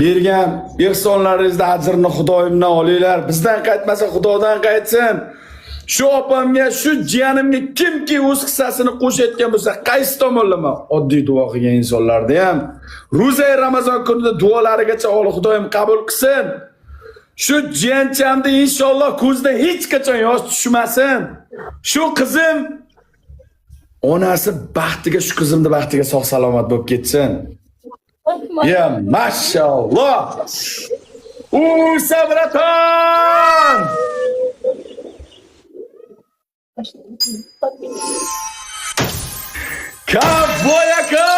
bergan ehsonlaringizni ajrini Xudoyimdan olinglar. Bizdan qaytmasa Xudodan qaytsin. Shu opamga, shu jiyanimga kimki o'z hissasini qo'shayotgan bo'lsa, qaysi tomonlama oddiy duo qilgan insonlarni ham ro'za Ramazon kunida duolarigacha Alloh Xudoyim qabul qilsin. Shu jiyanchamni inshaalloh ko'zida hech qachon yosh tushmasin. Shu qizim onasi baxtiga, shu qizimni baxtiga sog' salomat bo'lib ketsin. Ya maşallah. Sabratan. Kavoyaka.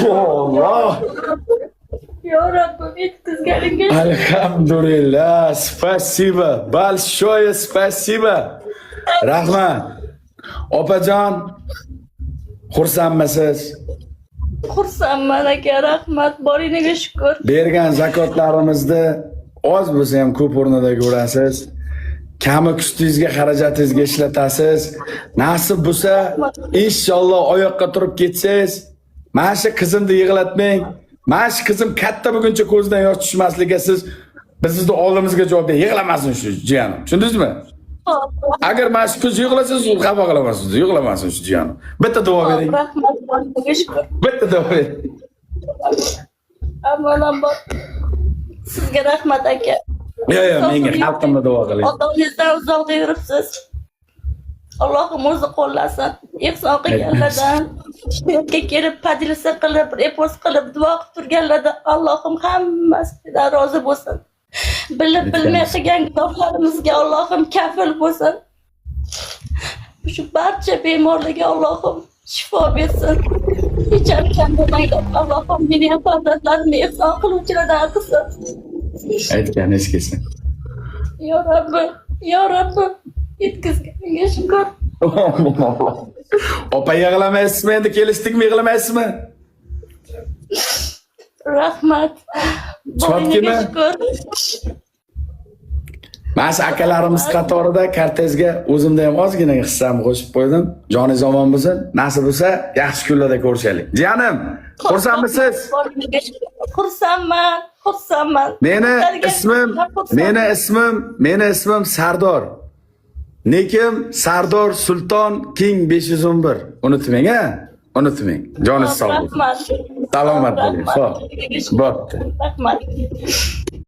Allah. Ya Rabbim yetkizganinga. Alhamdulillah. Spasibo. Большое спасибо. Rahmat. Opajon, xursandmisiz? Xursandman aka, rahmat. Boringizga shukr. Bergan zakotlarimizni oz bo'lsa ham ko'p o'rnida ko'rasiz. Kami kuchingizga, xarajatingizga ishlatasiz. Nasib bo'lsa, inshaalloh oyoqqa turib ketsangiz, mana shu qizimni yig'latmang. Mana shu qizim katta bo'lguncha ko'zidan yosh tushmasligiga siz bizni oldimizga javob bering. Yig'lamasin shu jiyanim. Tushundingizmi? Agar mana shu qiz yig'lasa, siz xafa qilasiz. Yig'lamasin shu jiyanim. Bitta duo bering. Rahmat, boringizga shukr. Bitta duo bering. Avvalambor sizga rahmat aka. Yo, menga xalqimni duo qiling. Otangizdan uzoqda yuribsiz. Allohim o'zi qo'llasin. Ehson qilganlardan, yerga kelib padilsa qilib, repost qilib, duo qilib turganlardan Allohim hammasidan rozi bo'lsin. Bilib bilmay qilgan gunohlarimizga Allohim kafil bo'lsin. Shu barcha bemorlarga Allohim shifo bersin. Hech ham kam bo'lmaydi. Allohim meni ham farzandlarimni ehson qiluvchilardan qilsin. Aytganingiz kelsin. Ya Rabbim, yetkazganiga shukr. Opa yig'lamaysizmi? Endi kelishdikmi, yig'lamaysizmi? Rahmat. Chopkimi? Mas akalarimiz qatorida kartezga o'zimda ham ozgina hissamni qo'shib qo'ydim. Joningiz omon bo'lsin. Nasib bo'lsa, yaxshi kunlarda ko'rishaylik. Jiyanim, xursandmisiz? Xursandman. Meni ismim Sardor. Nikim Sardor Sulton King 511. Unutmang, ha? Unutmang. Joningiz sog' bo'lsin. Rahmat. Salomat bo'ling. Xo'p. Bo'pti. Rahmat.